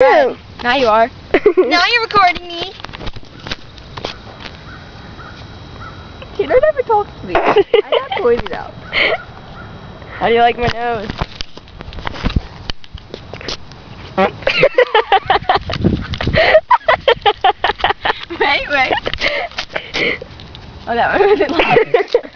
Now you are. Now you're recording me. You don't ever talk to me. I got toys out. How do you like my nose? Wait. Oh, that one wasn't laughing.